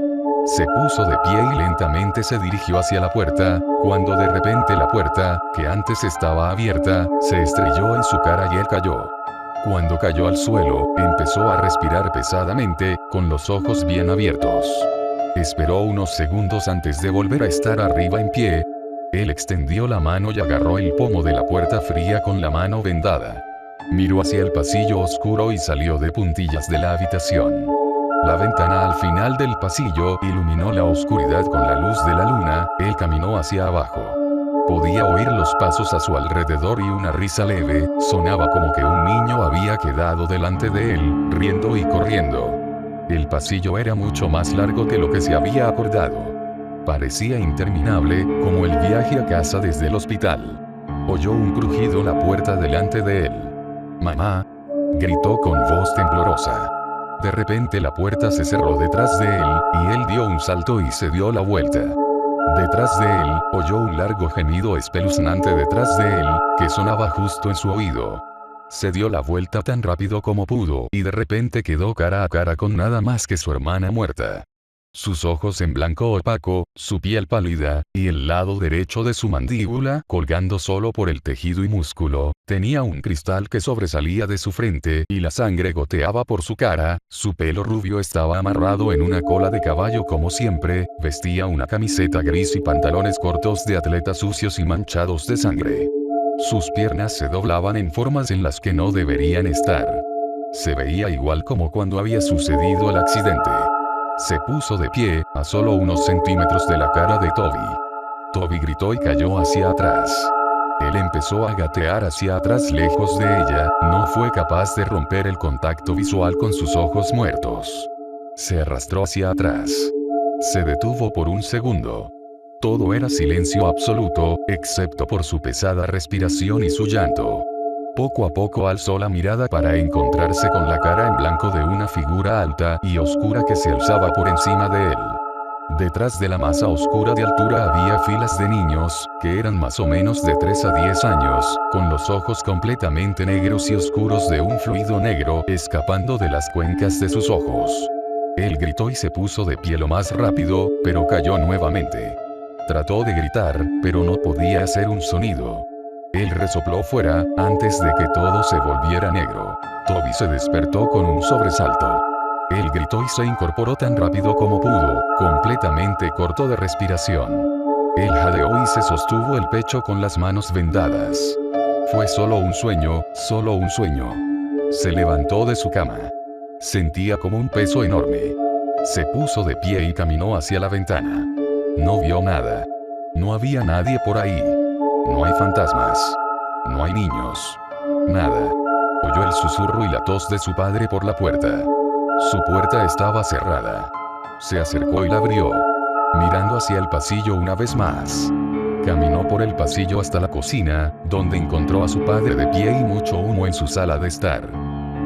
Se puso de pie y lentamente se dirigió hacia la puerta, cuando de repente la puerta, que antes estaba abierta, se estrelló en su cara y él cayó. Cuando cayó al suelo, empezó a respirar pesadamente, con los ojos bien abiertos. Esperó unos segundos antes de volver a estar arriba en pie. Él extendió la mano y agarró el pomo de la puerta fría con la mano vendada. Miró hacia el pasillo oscuro y salió de puntillas de la habitación. La ventana al final del pasillo iluminó la oscuridad con la luz de la luna. Él caminó hacia abajo. Podía oír los pasos a su alrededor y una risa leve, sonaba como que un niño había quedado delante de él, riendo y corriendo. El pasillo era mucho más largo que lo que se había acordado. Parecía interminable, como el viaje a casa desde el hospital. Oyó un crujido en la puerta delante de él. «¡Mamá!», gritó con voz temblorosa. De repente la puerta se cerró detrás de él, y él dio un salto y se dio la vuelta. Detrás de él, oyó un largo gemido espeluznante detrás de él, que sonaba justo en su oído. Se dio la vuelta tan rápido como pudo, y de repente quedó cara a cara con nada más que su hermana muerta. Sus ojos en blanco opaco, su piel pálida, y el lado derecho de su mandíbula, colgando solo por el tejido y músculo, tenía un cristal que sobresalía de su frente, y la sangre goteaba por su cara. Su pelo rubio estaba amarrado en una cola de caballo como siempre, vestía una camiseta gris y pantalones cortos de atleta sucios y manchados de sangre. Sus piernas se doblaban en formas en las que no deberían estar. Se veía igual como cuando había sucedido el accidente. Se puso de pie, a solo unos centímetros de la cara de Toby. Toby gritó y cayó hacia atrás. Él empezó a gatear hacia atrás lejos de ella, no fue capaz de romper el contacto visual con sus ojos muertos. Se arrastró hacia atrás. Se detuvo por un segundo. Todo era silencio absoluto, excepto por su pesada respiración y su llanto. Poco a poco alzó la mirada para encontrarse con la cara en blanco de una figura alta y oscura que se alzaba por encima de él. Detrás de la masa oscura de altura había filas de niños, que eran más o menos de 3 a 10 años, con los ojos completamente negros y oscuros de un fluido negro escapando de las cuencas de sus ojos. Él gritó y se puso de pie lo más rápido, pero cayó nuevamente. Trató de gritar, pero no podía hacer un sonido. Él resopló fuera, antes de que todo se volviera negro. Toby se despertó con un sobresalto. Él gritó y se incorporó tan rápido como pudo, completamente corto de respiración. Él jadeó y se sostuvo el pecho con las manos vendadas. Fue solo un sueño, solo un sueño. Se levantó de su cama. Sentía como un peso enorme. Se puso de pie y caminó hacia la ventana. No vio nada. No había nadie por ahí. No hay fantasmas. No hay niños. Nada. Oyó el susurro y la tos de su padre por la puerta. Su puerta estaba cerrada. Se acercó y la abrió, mirando hacia el pasillo una vez más. Caminó por el pasillo hasta la cocina, donde encontró a su padre de pie y mucho humo en su sala de estar.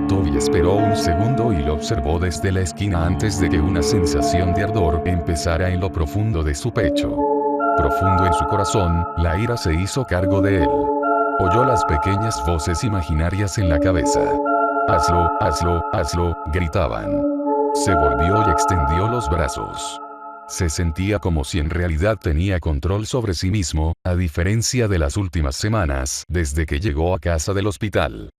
Toby esperó un segundo y lo observó desde la esquina antes de que una sensación de ardor empezara en lo profundo de su pecho. Profundo en su corazón, la ira se hizo cargo de él. Oyó las pequeñas voces imaginarias en la cabeza. «Hazlo, hazlo, hazlo», gritaban. Se volvió y extendió los brazos. Se sentía como si en realidad tenía control sobre sí mismo, a diferencia de las últimas semanas, desde que llegó a casa del hospital.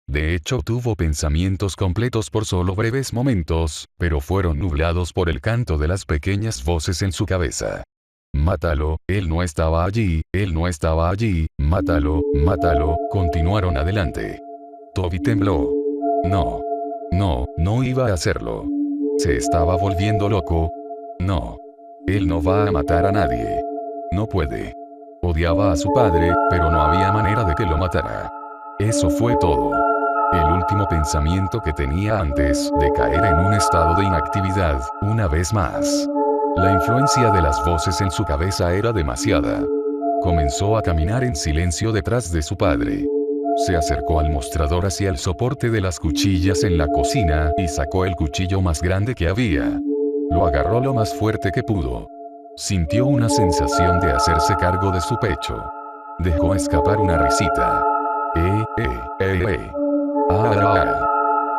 De hecho, tuvo pensamientos completos por solo breves momentos, pero fueron nublados por el canto de las pequeñas voces en su cabeza. «Mátalo, él no estaba allí, él no estaba allí, mátalo, mátalo», continuaron adelante. Toby tembló. No. No iba a hacerlo. Se estaba volviendo loco. No. Él no va a matar a nadie. No puede. Odiaba a su padre, pero no había manera de que lo matara. Eso fue todo. El último pensamiento que tenía antes de caer en un estado de inactividad, una vez más. La influencia de las voces en su cabeza era demasiada. Comenzó a caminar en silencio detrás de su padre. Se acercó al mostrador hacia el soporte de las cuchillas en la cocina y sacó el cuchillo más grande que había. Lo agarró lo más fuerte que pudo. Sintió una sensación de hacerse cargo de su pecho. Dejó escapar una risita.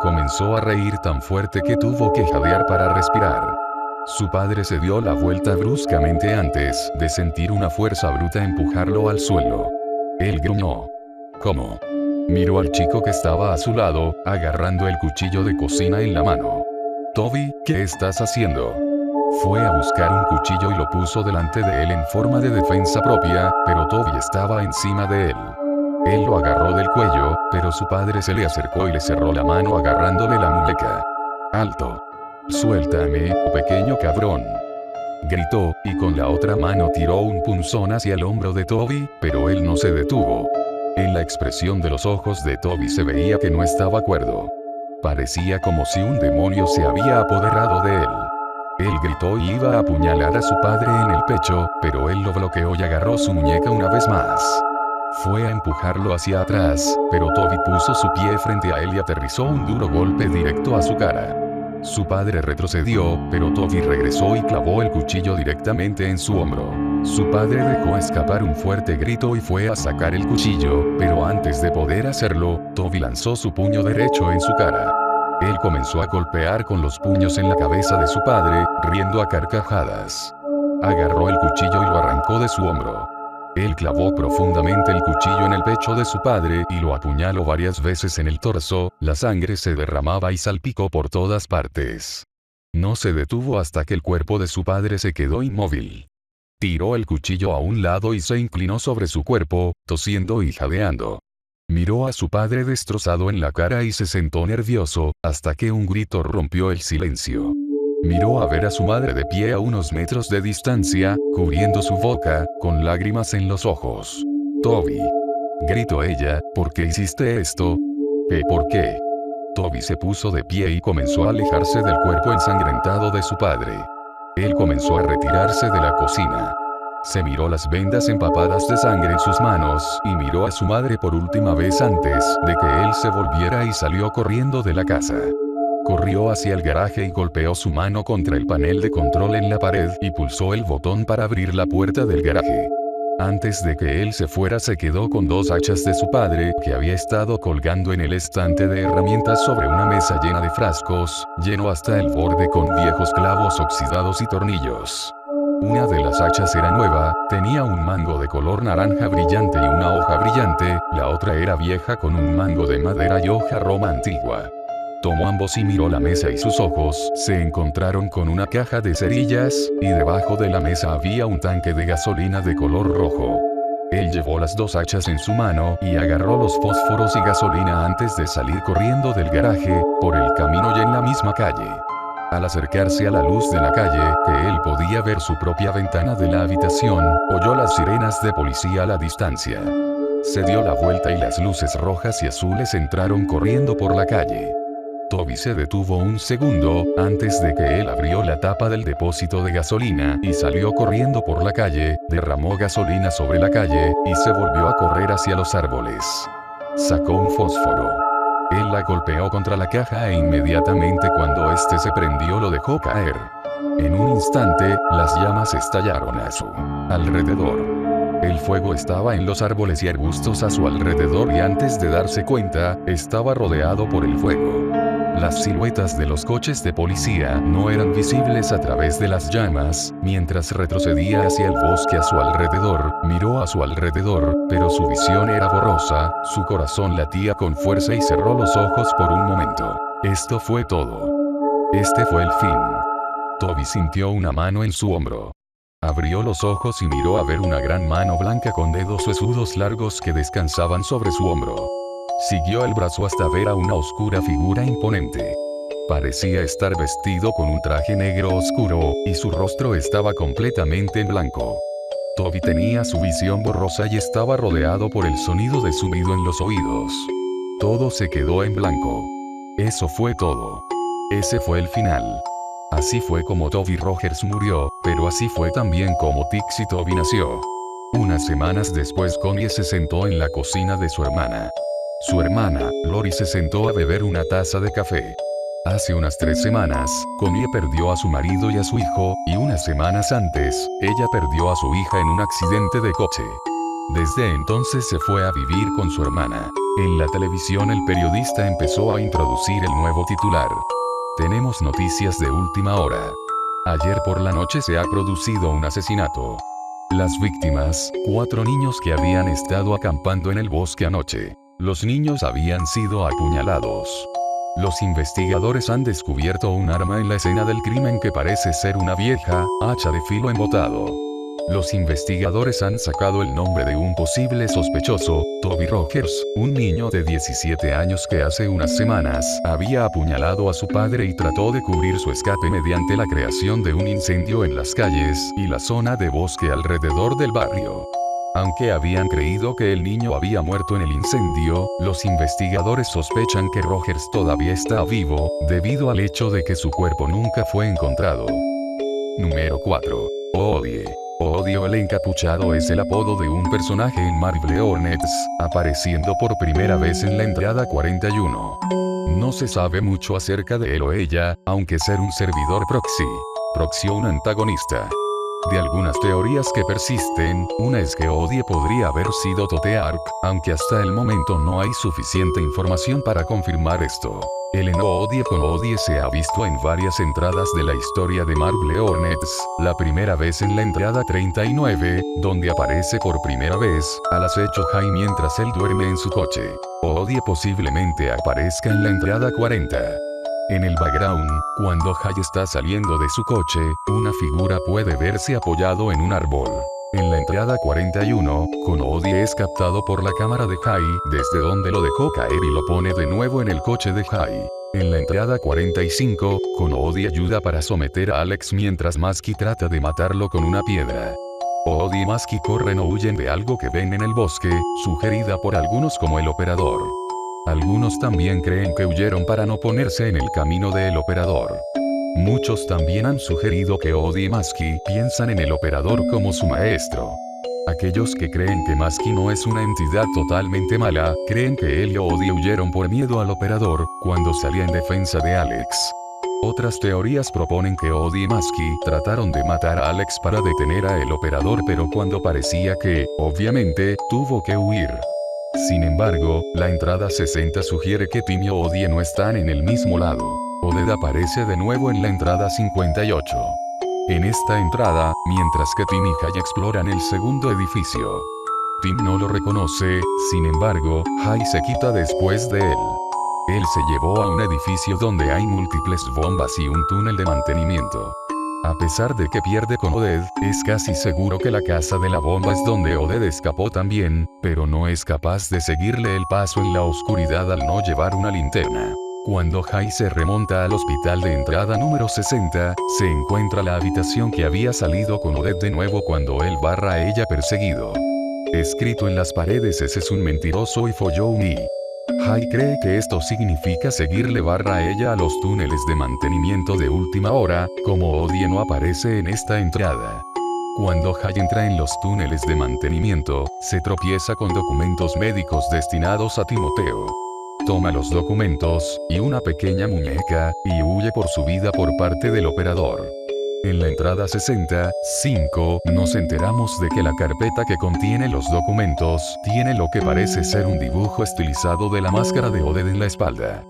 Comenzó a reír tan fuerte que tuvo que jadear para respirar. Su padre se dio la vuelta bruscamente antes de sentir una fuerza bruta empujarlo al suelo. Él gruñó. ¿Cómo? Miró al chico que estaba a su lado, agarrando el cuchillo de cocina en la mano. Toby, ¿qué estás haciendo? Fue a buscar un cuchillo y lo puso delante de él en forma de defensa propia, pero Toby estaba encima de él. Él lo agarró del cuello, pero su padre se le acercó y le cerró la mano agarrándole la muñeca. ¡Alto! ¡Suéltame, pequeño cabrón! Gritó, y con la otra mano tiró un punzón hacia el hombro de Toby, pero él no se detuvo. En la expresión de los ojos de Toby se veía que no estaba cuerdo. Parecía como si un demonio se había apoderado de él. Él gritó y iba a apuñalar a su padre en el pecho, pero él lo bloqueó y agarró su muñeca una vez más. Fue a empujarlo hacia atrás, pero Toby puso su pie frente a él y aterrizó un duro golpe directo a su cara. Su padre retrocedió, pero Toby regresó y clavó el cuchillo directamente en su hombro. Su padre dejó escapar un fuerte grito y fue a sacar el cuchillo, pero antes de poder hacerlo, Toby lanzó su puño derecho en su cara. Él comenzó a golpear con los puños en la cabeza de su padre, riendo a carcajadas. Agarró el cuchillo y lo arrancó de su hombro. Él clavó profundamente el cuchillo en el pecho de su padre y lo apuñaló varias veces en el torso, la sangre se derramaba y salpicó por todas partes. No se detuvo hasta que el cuerpo de su padre se quedó inmóvil. Tiró el cuchillo a un lado y se inclinó sobre su cuerpo, tosiendo y jadeando. Miró a su padre destrozado en la cara y se sentó nervioso, hasta que un grito rompió el silencio. Miró a ver a su madre de pie a unos metros de distancia, cubriendo su boca, con lágrimas en los ojos. «Toby», gritó ella, «¿por qué hiciste esto?» ¿Por qué?» Toby se puso de pie y comenzó a alejarse del cuerpo ensangrentado de su padre. Él comenzó a retirarse de la cocina. Se miró las vendas empapadas de sangre en sus manos y miró a su madre por última vez antes de que él se volviera y salió corriendo de la casa. Corrió hacia el garaje y golpeó su mano contra el panel de control en la pared y pulsó el botón para abrir la puerta del garaje. Antes de que él se fuera se quedó con dos hachas de su padre que había estado colgando en el estante de herramientas sobre una mesa llena de frascos, lleno hasta el borde con viejos clavos oxidados y tornillos. Una de las hachas era nueva, tenía un mango de color naranja brillante y una hoja brillante, la otra era vieja con un mango de madera y hoja roma antigua. Tomó ambos y miró la mesa y sus ojos se encontraron con una caja de cerillas, y debajo de la mesa había un tanque de gasolina de color rojo. Él llevó las dos hachas en su mano y agarró los fósforos y gasolina antes de salir corriendo del garaje, por el camino y en la misma calle. Al acercarse a la luz de la calle, que él podía ver su propia ventana de la habitación, oyó las sirenas de policía a la distancia. Se dio la vuelta y las luces rojas y azules entraron corriendo por la calle. Toby se detuvo un segundo, antes de que él abrió la tapa del depósito de gasolina y salió corriendo por la calle, derramó gasolina sobre la calle, y se volvió a correr hacia los árboles. Sacó un fósforo. Él la golpeó contra la caja e inmediatamente cuando este se prendió lo dejó caer. En un instante, las llamas estallaron a su alrededor. El fuego estaba en los árboles y arbustos a su alrededor y antes de darse cuenta, estaba rodeado por el fuego. Las siluetas de los coches de policía no eran visibles a través de las llamas. Mientras retrocedía hacia el bosque a su alrededor, miró a su alrededor, pero su visión era borrosa, su corazón latía con fuerza y cerró los ojos por un momento. Esto fue todo. Este fue el fin. Toby sintió una mano en su hombro. Abrió los ojos y miró a ver una gran mano blanca con dedos huesudos largos que descansaban sobre su hombro. Siguió el brazo hasta ver a una oscura figura imponente. Parecía estar vestido con un traje negro oscuro, y su rostro estaba completamente en blanco. Toby tenía su visión borrosa y estaba rodeado por el sonido de zumbido en los oídos. Todo se quedó en blanco. Eso fue todo. Ese fue el final. Así fue como Toby Rogers murió, pero así fue también como Tixi Toby nació. Unas semanas después Connie se sentó en la cocina de su hermana. Su hermana, Lori, se sentó a beber una taza de café. Hace unas 3 semanas, Connie perdió a su marido y a su hijo, y unas semanas antes, ella perdió a su hija en un accidente de coche. Desde entonces se fue a vivir con su hermana. En la televisión el periodista empezó a introducir el nuevo titular. Tenemos noticias de última hora. Ayer por la noche se ha producido un asesinato. Las víctimas, 4 niños que habían estado acampando en el bosque anoche. Los niños habían sido apuñalados. Los investigadores han descubierto un arma en la escena del crimen que parece ser una vieja hacha de filo embotado. Los investigadores han sacado el nombre de un posible sospechoso, Toby Rogers, un niño de 17 años que hace unas semanas había apuñalado a su padre y trató de cubrir su escape mediante la creación de un incendio en las calles y la zona de bosque alrededor del barrio. Aunque habían creído que el niño había muerto en el incendio, los investigadores sospechan que Rogers todavía está vivo, debido al hecho de que su cuerpo nunca fue encontrado. Número 4. Odie. Odio el encapuchado es el apodo de un personaje en Marble Hornets, apareciendo por primera vez en la entrada 41. No se sabe mucho acerca de él o ella, aunque ser un servidor proxy o un antagonista. De algunas teorías que persisten, una es que Odie podría haber sido Toteark, aunque hasta el momento no hay suficiente información para confirmar esto. El Odie con Odie se ha visto en varias entradas de la historia de Marble Hornets, la primera vez en la entrada 39, donde aparece por primera vez al acecho Hai mientras él duerme en su coche. Odie posiblemente aparezca en la entrada 40. En el background, cuando Hai está saliendo de su coche, una figura puede verse apoyado en un árbol. En la entrada 41, Odie es captado por la cámara de Hai, desde donde lo dejó caer y lo pone de nuevo en el coche de Hai. En la entrada 45, Odie ayuda para someter a Alex mientras Masky trata de matarlo con una piedra. Odie y Masky corren o huyen de algo que ven en el bosque, sugerida por algunos como el operador. Algunos también creen que huyeron para no ponerse en el camino del operador. Muchos también han sugerido que Odie y Masky piensan en el operador como su maestro. Aquellos que creen que Masky no es una entidad totalmente mala, creen que él y Odie huyeron por miedo al operador, cuando salía en defensa de Alex. Otras teorías proponen que Odie y Masky trataron de matar a Alex para detener a el operador, pero cuando parecía que, obviamente, tuvo que huir. Sin embargo, la entrada 60 sugiere que Tim y Odie no están en el mismo lado. Oded aparece de nuevo en la entrada 58. En esta entrada, mientras que Tim y Hai exploran el segundo edificio. Tim no lo reconoce, sin embargo, Hai se quita después de él. Él se llevó a un edificio donde hay múltiples bombas y un túnel de mantenimiento. A pesar de que pierde con Oded, es casi seguro que la casa de la bomba es donde Oded escapó también, pero no es capaz de seguirle el paso en la oscuridad al no llevar una linterna. Cuando Hai se remonta al hospital de entrada número 60, se encuentra la habitación que había salido con Oded de nuevo cuando él barra a ella perseguido. Escrito en las paredes: ese es un mentiroso y folló un i. Hai cree que esto significa seguirle barra a ella a los túneles de mantenimiento de última hora, como Odie no aparece en esta entrada. Cuando Hai entra en los túneles de mantenimiento, se tropieza con documentos médicos destinados a Timoteo. Toma los documentos, y una pequeña muñeca, y huye por su vida por parte del operador. En la entrada 65, nos enteramos de que la carpeta que contiene los documentos, tiene lo que parece ser un dibujo estilizado de la máscara de Oded en la espalda.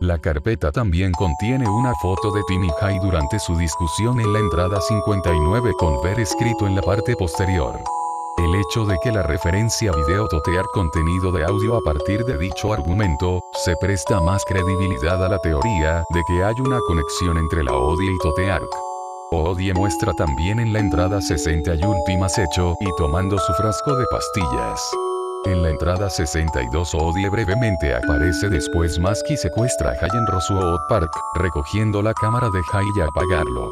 La carpeta también contiene una foto de Tim y Hai durante su discusión en la entrada 59 con ver escrito en la parte posterior. El hecho de que la referencia a video totear contenido de audio a partir de dicho argumento, se presta más credibilidad a la teoría de que hay una conexión entre la Odie y Toteark. Odie muestra también en la entrada 61 Tim acecho y tomando su frasco de pastillas. En la entrada 62 Odie brevemente aparece, después Masky secuestra a Hai en Rosewood Park, recogiendo la cámara de Hai y apagarlo.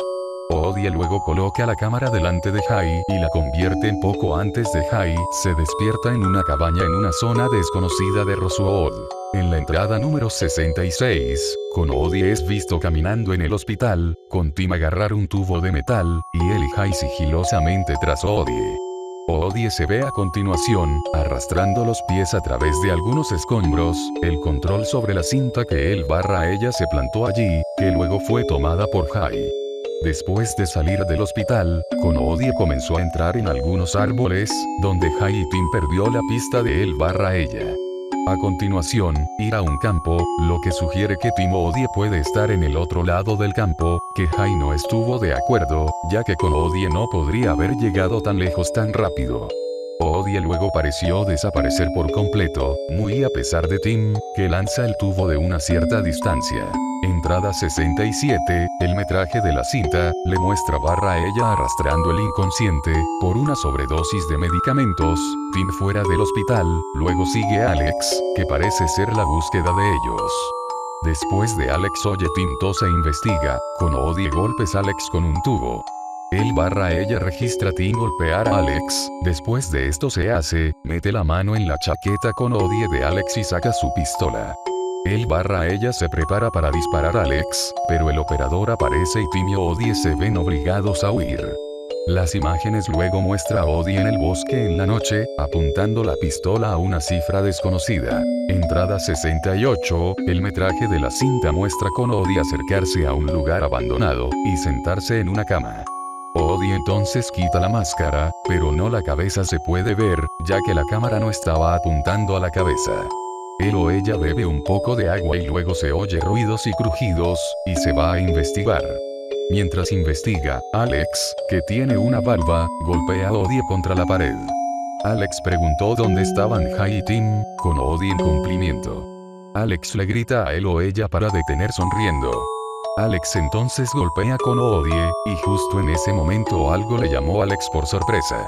Odie luego coloca la cámara delante de Hai y la convierte en poco antes de Hai se despierta en una cabaña en una zona desconocida de Rosewood. En la entrada número 66, Odie es visto caminando en el hospital, con Tim agarrar un tubo de metal, y él y Hai sigilosamente tras Odie. Odie se ve a continuación, arrastrando los pies a través de algunos escombros, el control sobre la cinta que él barra a ella se plantó allí, que luego fue tomada por Hai. Después de salir del hospital, Odie comenzó a entrar en algunos árboles, donde Hai y Tim perdió la pista de él barra ella. A continuación, ir a un campo, lo que sugiere que Tim Odie puede estar en el otro lado del campo, que Hai no estuvo de acuerdo, ya que con Odie no podría haber llegado tan lejos tan rápido. Odie luego pareció desaparecer por completo, muy a pesar de Tim, que lanza el tubo de una cierta distancia. Entrada 67, el metraje de la cinta, le muestra a ella arrastrando el inconsciente, por una sobredosis de medicamentos, Tim fuera del hospital, luego sigue a Alex, que parece ser la búsqueda de ellos. Después de Alex oye Tim tosa e investiga, con Odie golpes Alex con un tubo. Él ella registra a Tim golpear a Alex, después de esto mete la mano en la chaqueta con Odie de Alex y saca su pistola. Él ella se prepara para disparar a Alex, pero el operador aparece y Tim y Odie se ven obligados a huir. Las imágenes luego muestra a Odie en el bosque en la noche, apuntando la pistola a una cifra desconocida. Entrada 68, el metraje de la cinta muestra con Odie acercarse a un lugar abandonado, y sentarse en una cama. Odie entonces quita la máscara, pero no la cabeza se puede ver, ya que la cámara no estaba apuntando a la cabeza. Él o ella bebe un poco de agua y luego se oye ruidos y crujidos, y se va a investigar. Mientras investiga, Alex, que tiene una barba, golpea a Odie contra la pared. Alex preguntó dónde estaban Hai y Tim, con Odie en cumplimiento. Alex le grita a él o ella para detener sonriendo. Alex entonces golpea con Odie, y justo en ese momento algo le llamó a Alex por sorpresa.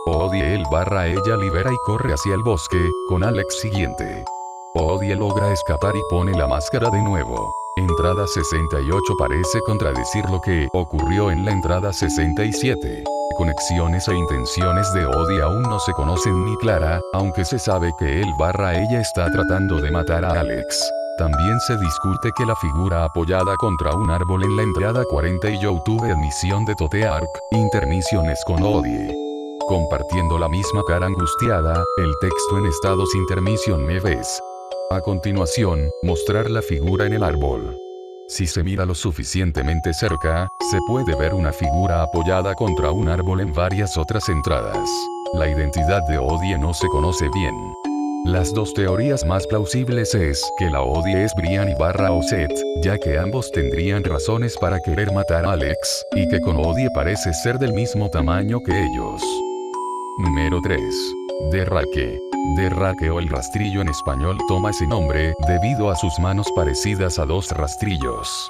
Odie ella libera y corre hacia el bosque, con Alex siguiente. Odie logra escapar y pone la máscara de nuevo. Entrada 68 parece contradecir lo que ocurrió en la entrada 67. Conexiones e intenciones de Odie aún no se conocen ni clara, aunque se sabe que ella está tratando de matar a Alex. También se discute que la figura apoyada contra un árbol en la entrada 40 y yo tuve admisión de totear intermisiones con Odie. Compartiendo la misma cara angustiada, el texto en estados intermisión me ves. A continuación, mostrar la figura en el árbol. Si se mira lo suficientemente cerca, se puede ver una figura apoyada contra un árbol en varias otras entradas. La identidad de Odie no se conoce bien. Las dos teorías más plausibles es que la Odie es Brian y Ozet, ya que ambos tendrían razones para querer matar a Alex, y que con Odie parece ser del mismo tamaño que ellos. Número 3. Derraque. Derraque o el rastrillo en español toma ese nombre debido a sus manos parecidas a dos rastrillos.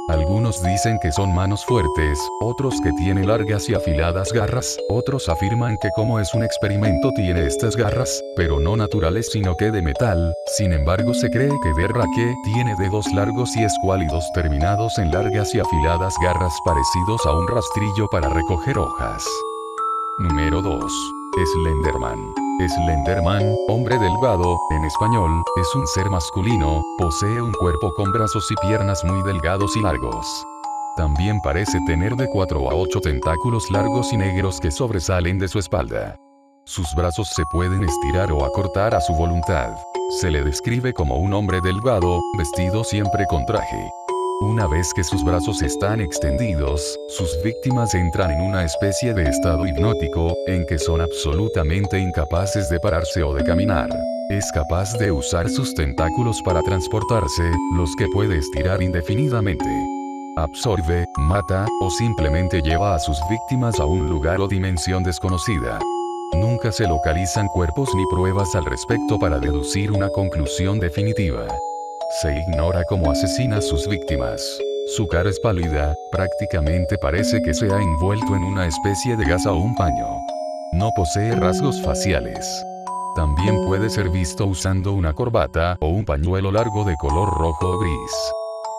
Algunos dicen que son manos fuertes, otros que tiene largas y afiladas garras, otros afirman que como es un experimento tiene estas garras, pero no naturales sino que de metal. Sin embargo se cree que Derraque tiene dedos largos y escuálidos terminados en largas y afiladas garras parecidos a un rastrillo para recoger hojas. Número 2. Slenderman. Slenderman, hombre delgado, en español, es un ser masculino, posee un cuerpo con brazos y piernas muy delgados y largos. También parece tener de 4 a 8 tentáculos largos y negros que sobresalen de su espalda. Sus brazos se pueden estirar o acortar a su voluntad. Se le describe como un hombre delgado, vestido siempre con traje. Una vez que sus brazos están extendidos, sus víctimas entran en una especie de estado hipnótico, en que son absolutamente incapaces de pararse o de caminar. Es capaz de usar sus tentáculos para transportarse, los que puede estirar indefinidamente. Absorbe, mata, o simplemente lleva a sus víctimas a un lugar o dimensión desconocida. Nunca se localizan cuerpos ni pruebas al respecto para deducir una conclusión definitiva. Se ignora cómo asesina a sus víctimas. Su cara es pálida, prácticamente parece que se ha envuelto en una especie de gasa o un paño. No posee rasgos faciales. También puede ser visto usando una corbata o un pañuelo largo de color rojo o gris.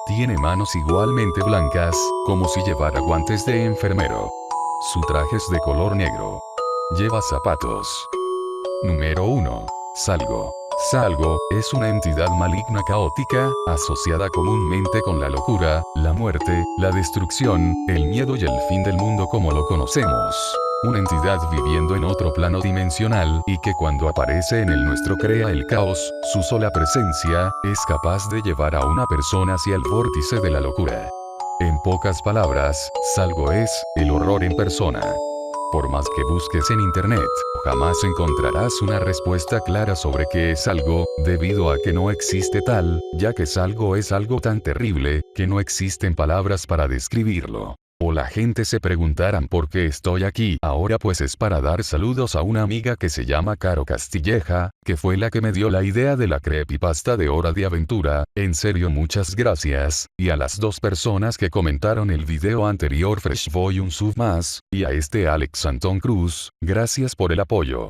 Tiene manos igualmente blancas, como si llevara guantes de enfermero. Su traje es de color negro. Lleva zapatos. Número 1. Salgo. Salgo es una entidad maligna caótica, asociada comúnmente con la locura, la muerte, la destrucción, el miedo y el fin del mundo como lo conocemos. Una entidad viviendo en otro plano dimensional y que cuando aparece en el nuestro crea el caos. Su sola presencia es capaz de llevar a una persona hacia el vórtice de la locura. En pocas palabras, Salgo es el horror en persona. Por más que busques en internet, jamás encontrarás una respuesta clara sobre qué es algo, debido a que no existe tal, ya que es algo tan terrible, que no existen palabras para describirlo. O la gente se preguntarán por qué estoy aquí ahora, pues es para dar saludos a una amiga que se llama Caro Castilleja, que fue la que me dio la idea de la creepypasta de Hora de Aventura. En serio, muchas gracias, y a las 2 personas que comentaron el video anterior, Freshboy un sub más, y a este Alex Antón Cruz, gracias por el apoyo.